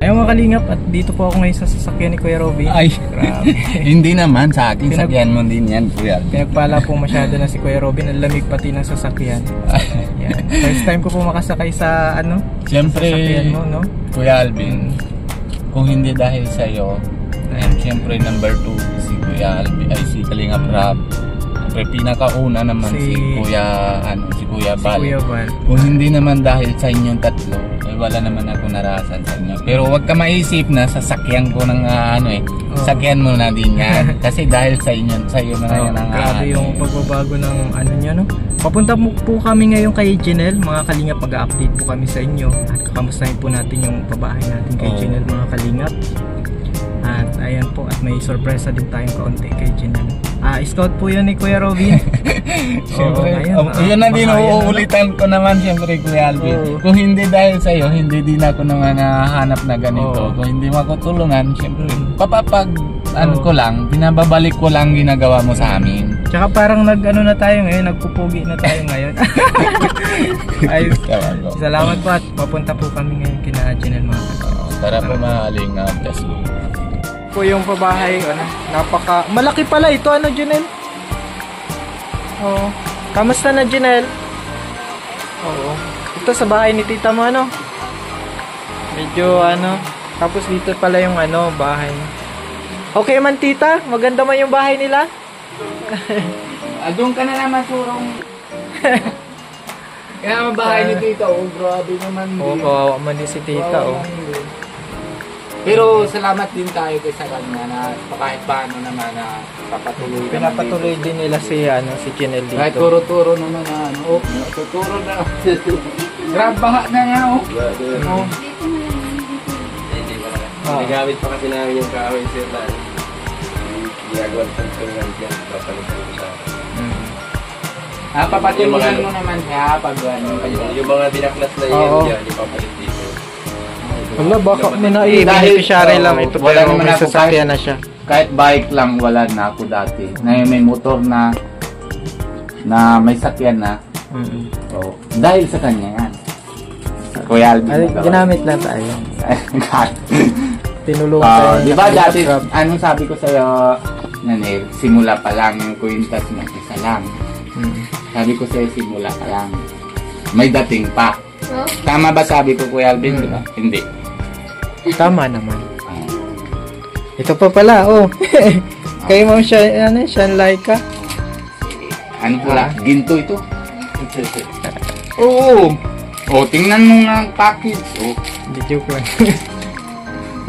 Ayun mga kalingap, at dito po ako ngayon sa sasakyan ni Kuya Robin. Ay, grabe. hindi naman sa akin, sakyan mo din yan, Kuya Alvin. Pinagpala po masyado na si Kuya Robin, ang lamig pati ng sasakyan. Yan. First time ko po makasakay sa siyempre, sasakyan mo, no? Kuya Alvin, kung hindi dahil sa'yo, and siyempre number 2 si Kuya Alvin, ay si Kalingap Rab. Siyempre pinakauna naman si Kuya Bal. Kung hindi naman dahil sa inyong tatlo, ay wala naman ako narasan sa inyo. Pero wag ka maisip na sasakyan ko ng sakyan mo na din yan. Kasi dahil sa iyo na ngayon ang grabe yung pagbabago ng niya, no? Papunta po kami ngayon kay Janelle, mga kalingap, mag-update po kami sa inyo. At kakamustahin po natin yung babahay natin kay Janelle, mga kalingap. At ayan po, at may sorpresa din tayong kaunti kay Janelle. Scout po yan ni Kuya Robin. Siyempre, yun na din uulitan ko naman siyempre, Kuya Alvin. Kung hindi dahil sa'yo, hindi din ako naman nahanap na ganito. Kung hindi mo ako tulungan, siyempre, ko lang, binababalik ko lang ginagawa mo sa amin. Tsaka parang na tayo ngayon, nagpupugi na tayo ngayon. Ay, salamat po at papunta po kami ngayon kina Janelle, mga kalingap. Tara po mga kalingap, let's go. Po yung pabahay, malaki pala ito, Janelle? Oo. Kamusta na, Janelle? Oo. Ito sa bahay ni tita mo, medyo tapos dito pala yung bahay. Okay man, tita? Maganda man yung bahay nila? Doon ka na naman surong. Kaya ang bahay ni tita, grabe naman. Kawawa man din si tita, Pero salamat din tayo sa kanya na kahit paano naman na pinapatuloy din nila si Janelle dito. Kahit turo-turo naman tuturo na. Grab baha na nga Nagamit pa kasi namin yung kahoy sir na ginagawa ng tulungan dyan. Papatulungan mo naman siya pag yung mga binaklas na yan dyan, ipapalit dito. Wala, baka may beneficiary lang ito pala naman may sasakyan na siya. Kahit bike lang, wala na ako dati. Na may motor na may sakyan na. Dahil sa kanya yan. Kuya Alvin. Ginamit lang tayo. Tinulungan tayo. Diba dati, anong sabi ko sa'yo, simula pa lang yung kwintas na isa lang. Sabi ko sa'yo, simula pa lang. May dating pa. Tama ba sabi ko, Kuya Alvin? Diba? Hindi. Tama naman. Ito pa pala, Kay Ma'am Sean Laika. Ano pala? Ginto ito. Tingnan mo nga ang package. Hindi joke lang.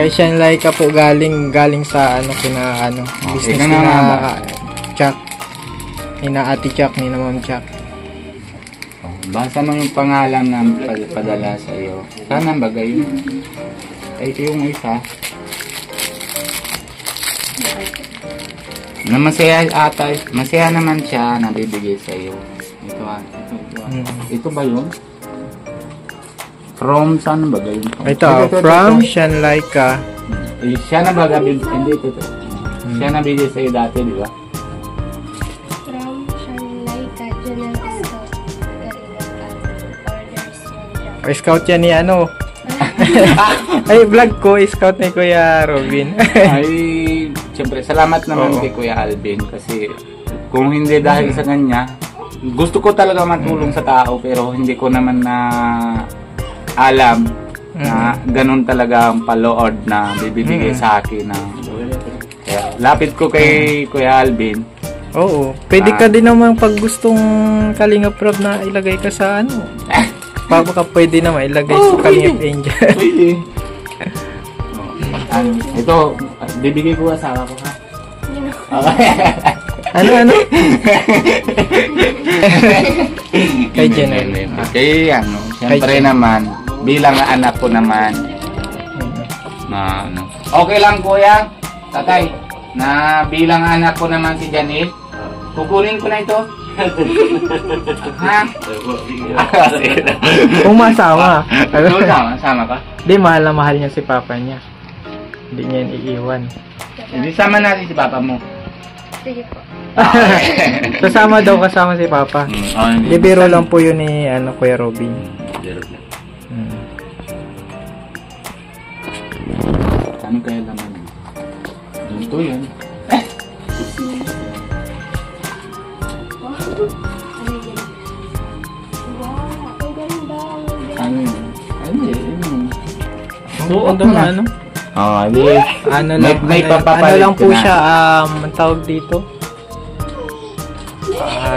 Kay Sean Laika po galing sa business na Chuck. Ina Ate Chuck, ni na Ma'am Chuck. Basa mo yung pangalan na padala sa iyo. Sana bagay yun. Ito yung isa. Na masaya ata. Masaya naman siya na bibigay sa iyo. Ito. Ito ba yun? From saan bagay yun? Ito. From Sean Laika. Siya na bagay. Hindi ito. Siya na bigay sa iyo dati, di ba? Scout yan ni ay vlog ko, scout ni Kuya Robin. Ay, siyempre salamat naman kay Kuya Alvin kasi kung hindi dahil sa kanya, gusto ko talaga matulong sa tao pero hindi ko naman na alam na ganun talaga ang pa-Lord na bibigay sa akin na kaya, lapit ko kay Kuya Alvin. Oo, pwede ka din naman pag gustong Kalingap Rob na ilagay ka sa baka pwede naman ilagay sa Kalingap Angel. Pwede. Ito, bibigay ko asawa ko ha. Ano? Kay Janelle. Siyempre naman, bilang anak ko naman, okay lang kuya, tatay, na bilang anak ko naman si Janelle, kukunin ko na ito. Ha? Kung masama. Sama ka? Di, mahal na mahal niya si papa niya. Hindi niya iiwan. Hindi sama natin si papa mo. Sige po. Kasama daw kasama si papa. Di, biro lang po yun ni Kuya Robin. Ano kaya laman? Dito yan. Ano yun? Ano yun? Ang ganda na, ano? Yes. Ano lang, May ano papapalit lang po ka na. siya, ang tawag dito.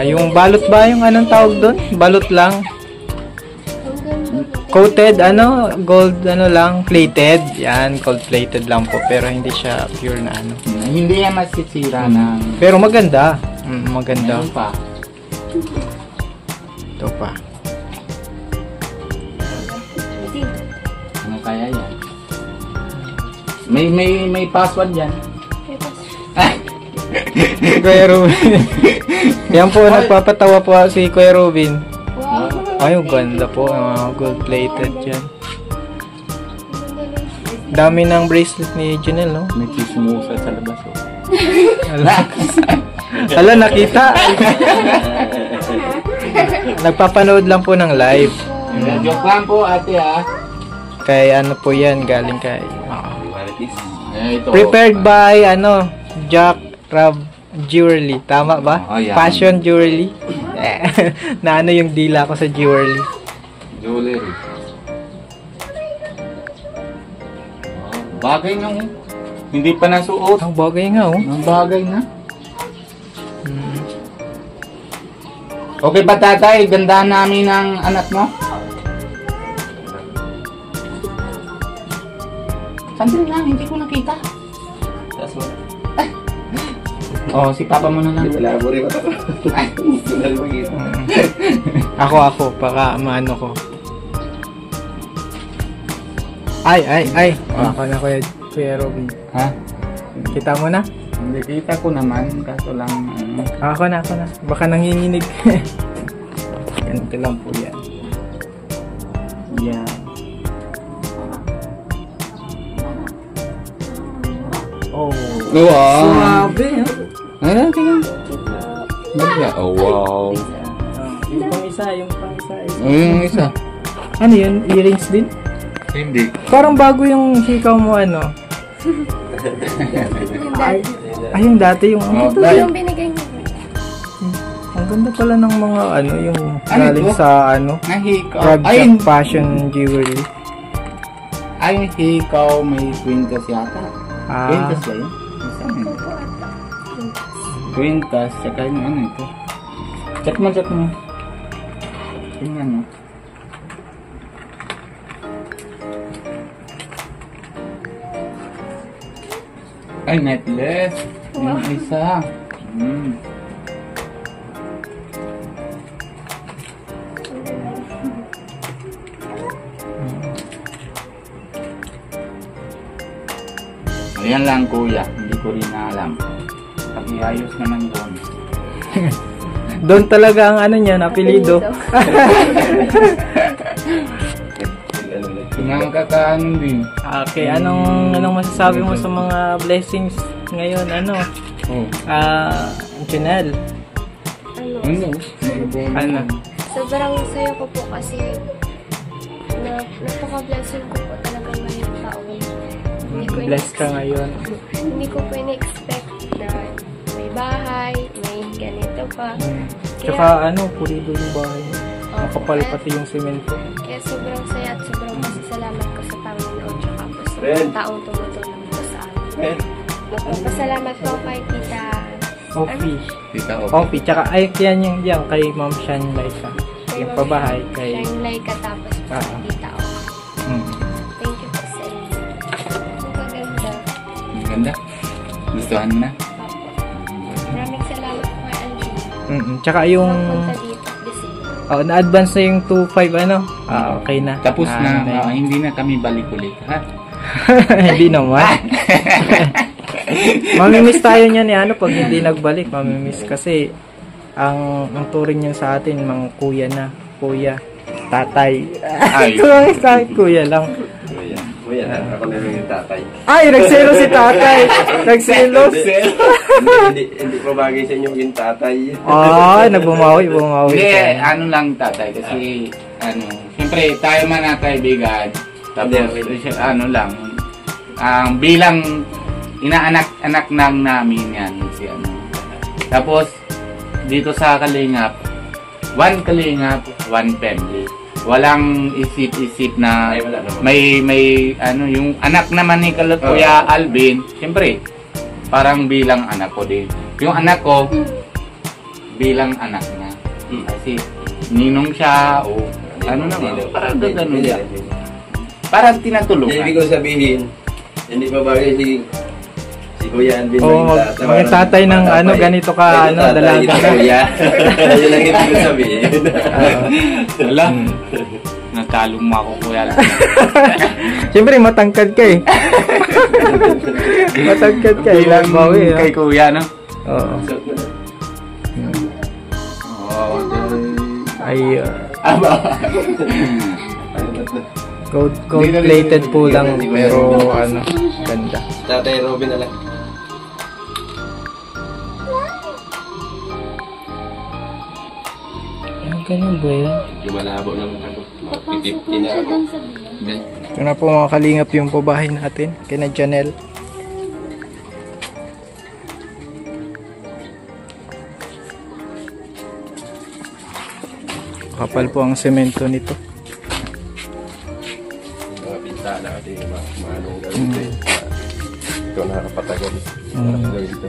Yung balot ba yung anong tawag doon? Balot lang. Coated, ano, gold, ano lang, plated. Yan, gold plated lang po. Pero hindi siya pure na ano. Hindi yan masisira ng... Pero maganda. Maganda. Meron pa. Ito pa. Ano kaya yan? May password yan. Kuya Robin. Yan po, nagpapatawa po si Kuya Robin. Ay, ang ganda po. Gold plated yan. Dami ng bracelet ni Janelle, no? May chismosa sa labas. Oh. Ala, nakita. Nagpapanood lang po ng live. Joke lang po, ate, ha? Kay ano po yan, galing kay... Ito. Prepared by, ano, Jack Rab Jewelry. Tama ba? Oh, yan. Fashion Jewelry. Na ano yung dila ko sa jewelry. Jewelry. Bagay nga, oh. Hindi pa nasuot. Ang bagay nga, oh. Ang bagay na. Okay ba, tatay? Gandaan namin ng anak mo? Sandali lang, hindi ko nakita. Oh, si papa mo na lang. Labori ba ito? Sunal magiging. Ako, baka maano ko. Ay. Ako na, Kuya Robin. Ha? Kita mo na? Hindi kita ko naman, kaso lang, ano. Ako na. Baka nanginginig. Ganito lang po yan. Yan. Oh. Wow! Sumabi, ha? Ano? Tingnan. Oh, wow. Yung pang isa. Yung isa. Ano yun? Earrings din? Hindi. Parang bago yung hikaw mo, ano? Ay, yung dati yung... Oh, Ito dahil. yung binigay niyo. Ang ganda pala ng mga, ano, yung Ano galing ito? sa, ano, Nahikaw. Crab Ay, Jack Fashion Jewelry. ay, hikaw may kwintas yata. Ah, Kwintas ba yun? Saan yun? Kwintas, tsaka yung ano ito. Check mo. Tingnan mo. Ay, necklace. Yung isa. Ayan lang, kuya. Hindi ko rin alam. Pag-iayos naman doon. doon talaga ang ano niya, apelido. Pinangkakaan din. Okay, anong masasabi mo sa mga blessings ngayon, ano? Oh. Janelle. Ano? Ano? Sobrang saya ko po kasi napaka-blessing ko po talaga ngayong taon. Hindi ko Blessed ka ngayon. Hindi ko po in-expect na may bahay, may ganito pa. Tsaka ano, pulido yung bahay mo. Opo, Nakapal kaya- pati yung semento. Kaya sobrang saya at sobrang pasasalamat ko sa Panginoon tsaka po sa Ben. mga taong tumutulong po sa amin. Pasalamat po kay Tita Ofi. Tita Ofi. Tsaka ay, yan kay Ma'am Shan Laika. kay Yung Ma'am pabahay kay... Shine Laika tapos po Ah. kay Tita O. Thank you po sa inyo. Ang kaganda. Ang ganda. Gustuhan mo na? Opo. Maraming salamat po kay Angie. Tsaka yung... Punta dito. Busy. na-advance na yung 2.5 ano? Okay na. Tapos na, na yun. hindi na kami balik ulit, ha? Hindi naman. Mamimiss tayo niyan ano pag hindi nagbalik. Mamimiss kasi ang turing niyan sa atin, mga kuya na. Kuya. Tatay. Ay. Sa akin, kuya lang. Kuya, ako na rin yung tatay. Ay, nagselo si tatay. Nagselos. Hindi ko bagay sa inyo yung tatay. Ay, bumawi Hindi, ka. ano lang tatay, kasi, siyempre, tayo man na kaibigan, tapos, ano lang, bilang inaanak-anak nang namin yan si ano. Tapos dito sa Kalingap, one Kalingap, one family. Walang isip-isip na Ay, wala naman. may ano yung anak naman ni Kuya Alvin, siyempre parang bilang anak ko din. Yung anak ko bilang anak niya. Kasi ninong siya o ano naman, parang gano'n siya. Parang tinatulungan. Ibig ko sabihin, hindi pa bagay si Kuya Alvin. Oo, maging tatay ng ano, ganito ka, ano, dalaga. Kuya. Yun ang ibig ko sabihin. Wala. Natalong mo ako, Kuya Alvin. Siyempre, matangkad ka eh. Matangkad ka. Ilang bawi. Kay Kuya, no? Oo. Oo. Ay, Aba. gold-plated po lang. Pero, ano, ganda. Tatay Robin na lang. Ang ganun ba yan? Yung malabo ng ano, mga 50 na ako. Ito na po mga kalingap yung pabahay natin. Kina Janelle. Kapal po ang semento nito. Mga pintana kasi mga anong gawin ito eh. Ito nakakapatagal. Nakakagawin ito.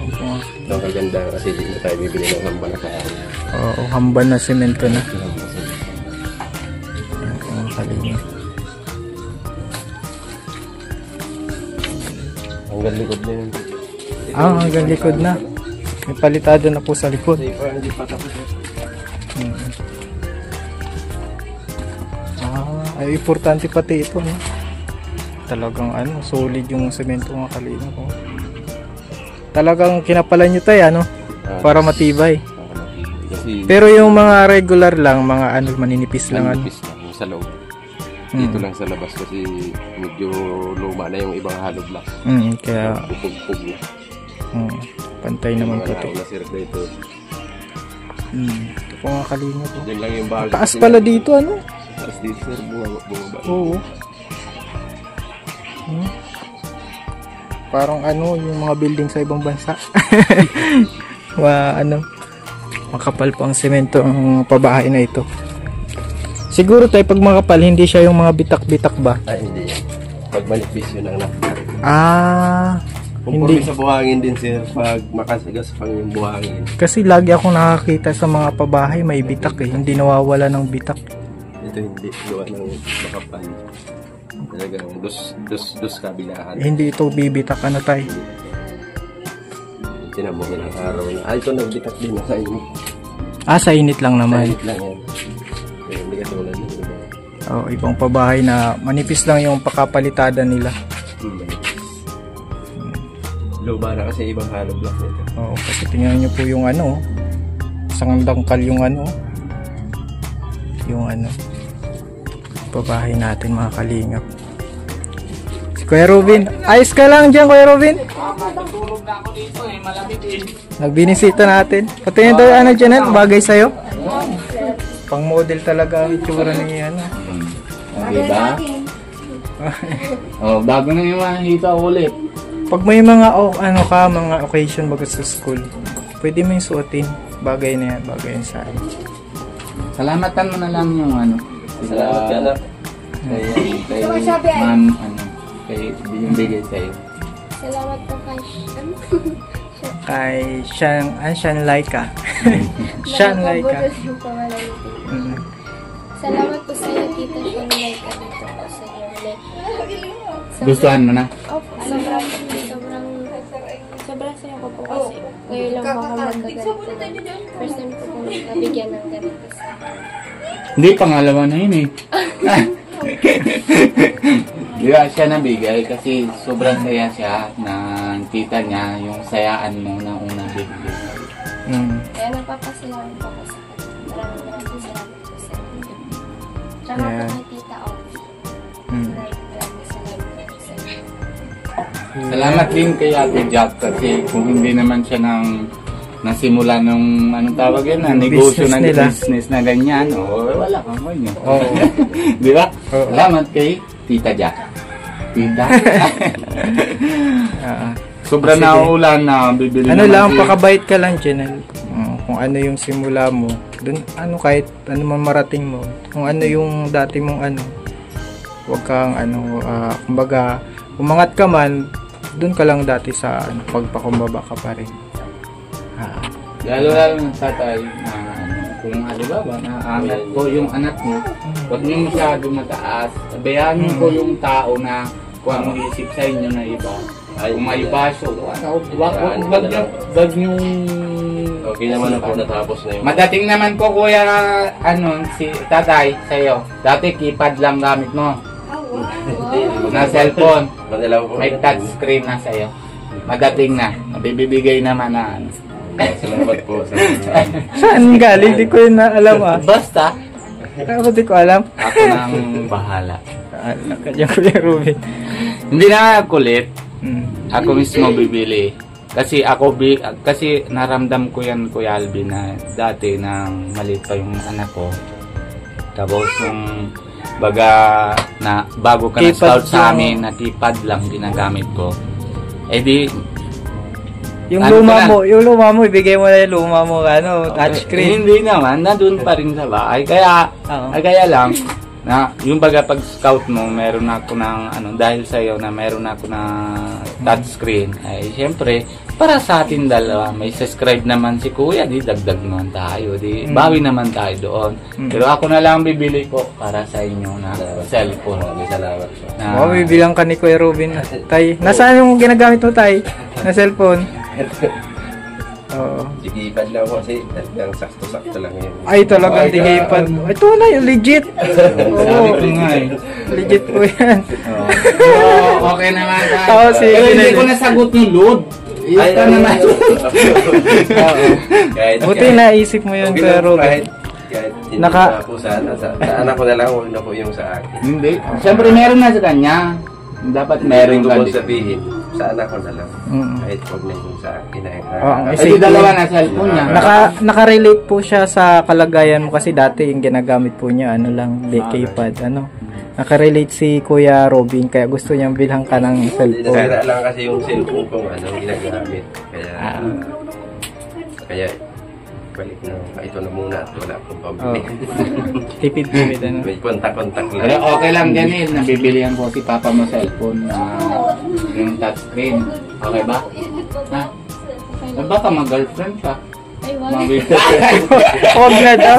Ito ang kaganda kasi hindi na tayo bibili ng hamba na kain. Oo, hamban na semento na. Ang kalingap. Hanggang likod na yun. Hanggang likod na. May palitado na po sa likod. Kasi parang hindi pa tapos. Ay importante pati ito, no? Talagang ano, solid yung semento mga kalingap po. Talagang kinapalan nyo tayo, ano? Para matibay. Kasi Pero yung mga regular lang, mga ano, maninipis lang, ano? manipis lang yung sa loob. Dito lang sa labas kasi medyo luma na yung ibang hollow block. Kaya Pupug-pug na. pantay naman po Mga ito. nauna circulator. Ito po mga kalingap po. Yan lang yung bago. Taas pala dito, ano? Taas dito sir, bumaba. Oo. Parang ano, yung mga building sa ibang bansa. Ano, makapal po ang semento ang pabahay na ito. Siguro tayo pag makapal, hindi siya yung mga bitak-bitak ba? Ay, hindi yan. Pag manipis yun ang nakakari. Hindi. Hindi sa buhangin din sir, pag makasigas pang yung buhangin. Kasi lagi akong nakakita sa mga pabahay may bitak eh. Hindi nawawala ng bitak. Ito hindi, gawa ng makapal. Talagang dos kabilaan. Hindi ito bibitak ano tayo. Tinabuhin ang araw na. Ito nagbitak din sa inyo. Sa init lang naman. Kahit lang yan. Kaya hindi ka tulad ng iba. Ibang pabahay na manipis lang yung pakapalitada nila. Luma na kasi ibang hollow block nito. Kasi tingnan nyo po yung ano, isang dangkal yung ano, pabahay natin mga kalingap. Si Kuya Robin, ayos ka lang dyan Kuya Robin? Matulog na ako dito eh, malamig eh. Nagbinisita natin. Patingin daw ano Janelle, bagay sa'yo? Pang model talaga ang itsura ni ano. Diba? Bago na yung makikita ulit. Pag may mga mga occasion bago sa school, pwede mo yung suotin. Bagay na yan, bagay yan sa akin. Salamatan mo na lang yung ano. Salamat ka na. Kay ma'am, kay yung bigay sa'yo. Salamat po Kay Sean Laika. Sean Laika. Salamat po sa iyo, Tita Sean Laika dito po sa iyo. Gustuhan mo na? Opo, sobrang saya ko po kasi ngayon lang po ako magkaganito. First time po kong nabigyan ng ganito sa Hindi, pangalawa na yun eh. Di ba siya nabigay kasi sobrang saya siya ng tita niya, yung sayaan mo na unang bibigay. Kaya napapasalamat po ako sa kanya. Maraming salamat po sa inyo. Tsaka po kay Tita Ovi. Maraming salamat po sa inyo. Salamat din kay Ate Jack kasi kung hindi naman siya ng nasimula nung anong tawag yun na negosyo Business ng nila. business na ganyan, wala kang ganyan. Oo. Di ba? Oo. Salamat kay Tita Jack. Tita. Ah, Sobrang Sige. nauulan na bibili ano naman lang, si- pakabait ka lang, Janelle. Kung ano yung simula mo, dun, ano kahit ano man marating mo, kung ano yung dati mong ano, huwag kang ano, kumbaga, umangat ka man, dun ka lang dati sa ano, pagpakumbaba ka pa rin. Lalo ng tatay na kung halimbawa naangat ko yung anak mo, huwag niyo masyado mataas. Sabayaan niyo ko yung tao na kung anong isip sa inyo na iba. Ay, kung may baso, wag niyo Okay naman na po natapos na yun. madating naman po kuya si tatay sa'yo. Dati keypad lang gamit mo. Na cellphone. Manilaw po. May touch screen na sa'yo. Madating na. Nabibigay naman na ano. Salamat po. Saan galing? Di ko yun na alam Basta, Ako di ko alam. ako nang bahala. Kanya Kuya Ruben. Hindi na kulit. Mm. Ako mismo bibili. Kasi kasi naramdam ko yan Kuya Alvin na dati nang maliit pa yung anak ko. Tapos yung baga na bago ka na Keypad scout sa yung- amin na keypad lang ginagamit ko. Eh di Yung Ano luma pa na? mo, ibigay mo na yung luma mo, touchscreen. hindi naman, nandun pa rin sa bahay. Kaya, Oo. kaya lang, na, yung baga pag scout mo, meron ako ng, dahil sa'yo na meron ako na touchscreen. Ay, syempre, para sa atin dalawa, may subscribe naman si Kuya, di dagdag naman tayo, di bawi naman tayo doon. Pero ako na lang bibili po para sa inyo na cellphone. Salamat po. Na, Bibilang ka ni Kuya Ruben. Tay, nasaan yung ginagamit mo, Tay? Na cellphone? Oo. Sikipad lang po kasi talagang sakto-sakto lang yun. Ay, talagang tigaypan mo. Ito na yung legit. sabi Oo. ko nga eh. Legit po yan. Oo, okay naman tayo. Oo, sige. Pero hindi ko nasagot yung load. Ay, ka naman. Kahit, Buti naisip mo yun, Kuya Ruben. Kahit hindi Naka- na po sana. Sa anak ko na lang, huwag na po yung sa akin. Hindi. Siyempre meron na sa kanya. Dapat meron Meron ko ka po din. sabihin, sa anak ko na lang. Mm. Kahit huwag na yung sa akin. Oo, ang Ay, isa- di dalawa na cellphone niya. Naka-relate po siya sa kalagayan mo kasi dati yung ginagamit po niya, keypad, Naka-relate si Kuya Robin kaya gusto niyang bilhan ka ng cellphone. Nasira lang kasi yung cellphone ko, ginagamit. Kaya, balik na, ito na muna at wala akong pambili. Tipid-tipid, May kontak-kontak lang. Pero okay lang Janil, nabibilihan ko si Papa mo cellphone na yung touchscreen. Okay ba? Ha? Baka mag-girlfriend ka. Ay, wag. Huwag na daw.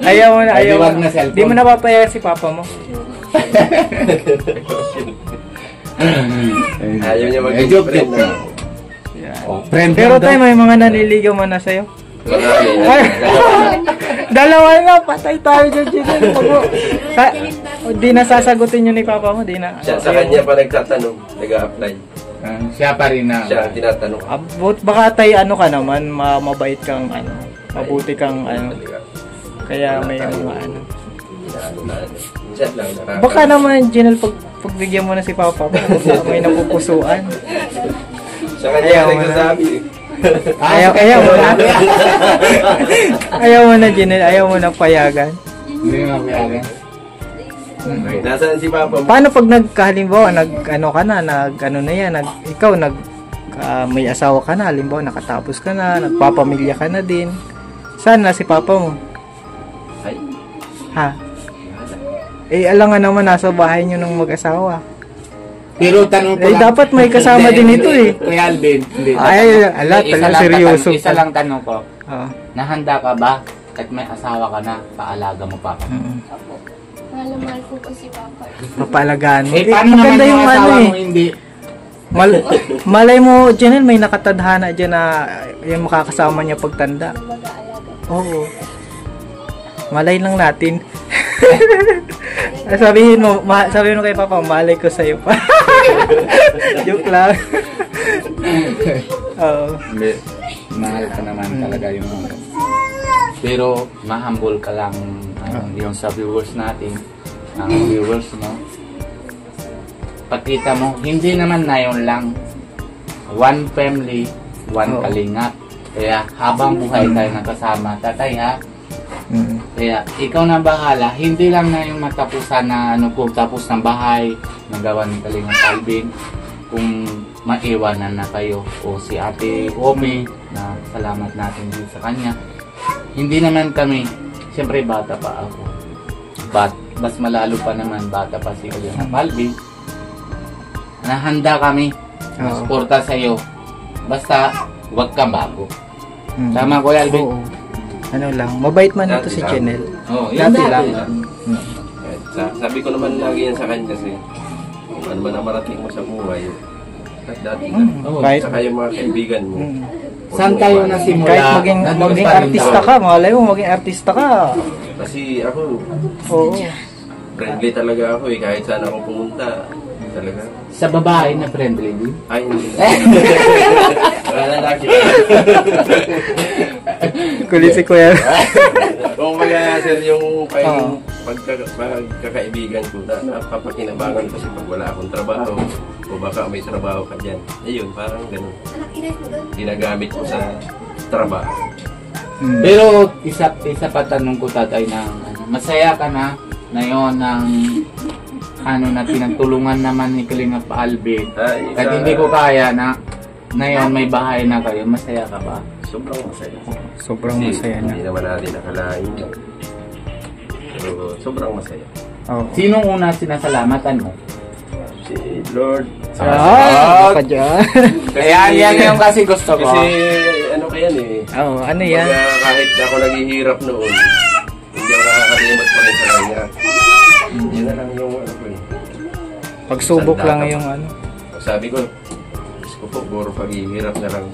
Ayaw mo na, Ay, ayaw wag mo. na cellphone. Di mo napapaya si Papa mo. Ayaw niya joke, mag-friend joke. Oh, friend Pero lang daw. tayo, may mga nanliligaw man na sa'yo. Marami. Dalawa na, patay tayo dyan, Janelle. Di na sasagutin yun ni Papa mo, di na. Sa kanya pa nagtatanong, nag-a-apply. Siya pa rin na. Siya ang tinatanong. Baka tayo ka naman, mabait kang mabuti kang kaya may mga Minsan lang Baka naman, Janelle, pagbigyan mo na si Papa mo, may napupusuan. Sa kanya Ayaw mo nagsasabi. Ayaw mo na. Ayaw mo na, Janelle, ayaw mo na payagan. Hindi nga kaya. Nasaan si Papa mo? Paano pag halimbawa, may asawa ka na, halimbawa, nakatapos ka na, nagpapamilya ka na din. Saan na si Papa mo? Ay, Ha? Alangan naman, nasa bahay nyo ng mag-asawa. Pero tanong ko lang. Dapat may kasama din ito eh. Kuya Alvin. Hindi. Talagang seryoso. Isa lang tanong ko. Oo. Nahanda ka ba? At may asawa ka na, paalaga mo pa. Opo. Mahal na mahal ko po si Papa. Papalagaan mo. Paano naman Maganda yung asawa mo eh. hindi? Malay mo, Janelle, may nakatadhana dyan na yung makakasama niya pagtanda. Mag-aalaga. Oo. Malay lang natin. Sabihin mo kay Papa, malay ko sa'yo pa. Joke lang. Oo. Hindi. Mahal ka naman talaga yung mga. Pero ma-humble ka lang yung sa viewers natin. Ang viewers mo. Pakita mo, hindi naman na yun lang. One family, one Oo. kalingap. Kaya habang buhay tayo nakasama. Tatay ha, Mm. kaya ikaw na bahala, hindi lang na yung matapusan na ano kung tapos ng bahay, nagawa ni Kalingap Alvin, kung maiwanan na kayo o si Ate Omi na salamat natin din sa kanya. Hindi naman kami, siyempre bata pa ako. Mas malalo pa naman bata pa si Kalingap Alvin. Nahanda kami, Oo. suporta sa iyo. Basta wag kang bago. Mm. Tama Kuya Alvin? Oo. Ano lang, mabait man ito Dati si lang. Janelle. Oo, Dati lang. Mm. Sabi ko naman lagi yan sa kanya kasi kung ano man ang marating mo sa buhay, at dati ka. Oo. Kahit, Saka yung mga kaibigan mo. mm. Saan tayo nasimula? Kahit maging Nandun pa rin artista tayo. ka, malay mo maging artista ka. Kasi ako, Oo. friendly talaga ako eh. Kahit saan ako pumunta, talaga. Sa babae na friendly din? Ay, hindi. Wala na kita. Kulit si Kuya. Kung sir, yung pagkakaibigan ko na napapakinabangan kasi pag wala akong trabaho o baka may trabaho ka dyan. Ayun, parang ganun. Ginagamit ko sa trabaho. Mm. Pero isa pa tanong ko tatay na ano, masaya ka na ngayon ng ano na tinutulungan naman ni Kalingap Alvin. Ay, Kahit hindi ko kaya na ngayon may bahay na kayo, masaya ka ba? Sobrang masaya. Sobrang Kasi masaya na. hindi naman natin nakalain yun. Pero sobrang masaya. Oo. Sinong una sinasalamatan mo? Si Lord. Ah, ka dyan. Kaya yan yung kasi gusto ko. Kasi ano kaya eh. Oo, ano yan? Pagka kahit ako naghihirap noon, hindi ako nakakalimot pa rin sa kanya. Yun na lang yung ano ko eh. Pagsubok Sandata lang pa. yung ano. Sabi ko, Diyos ko po, puro paghihirap na lang.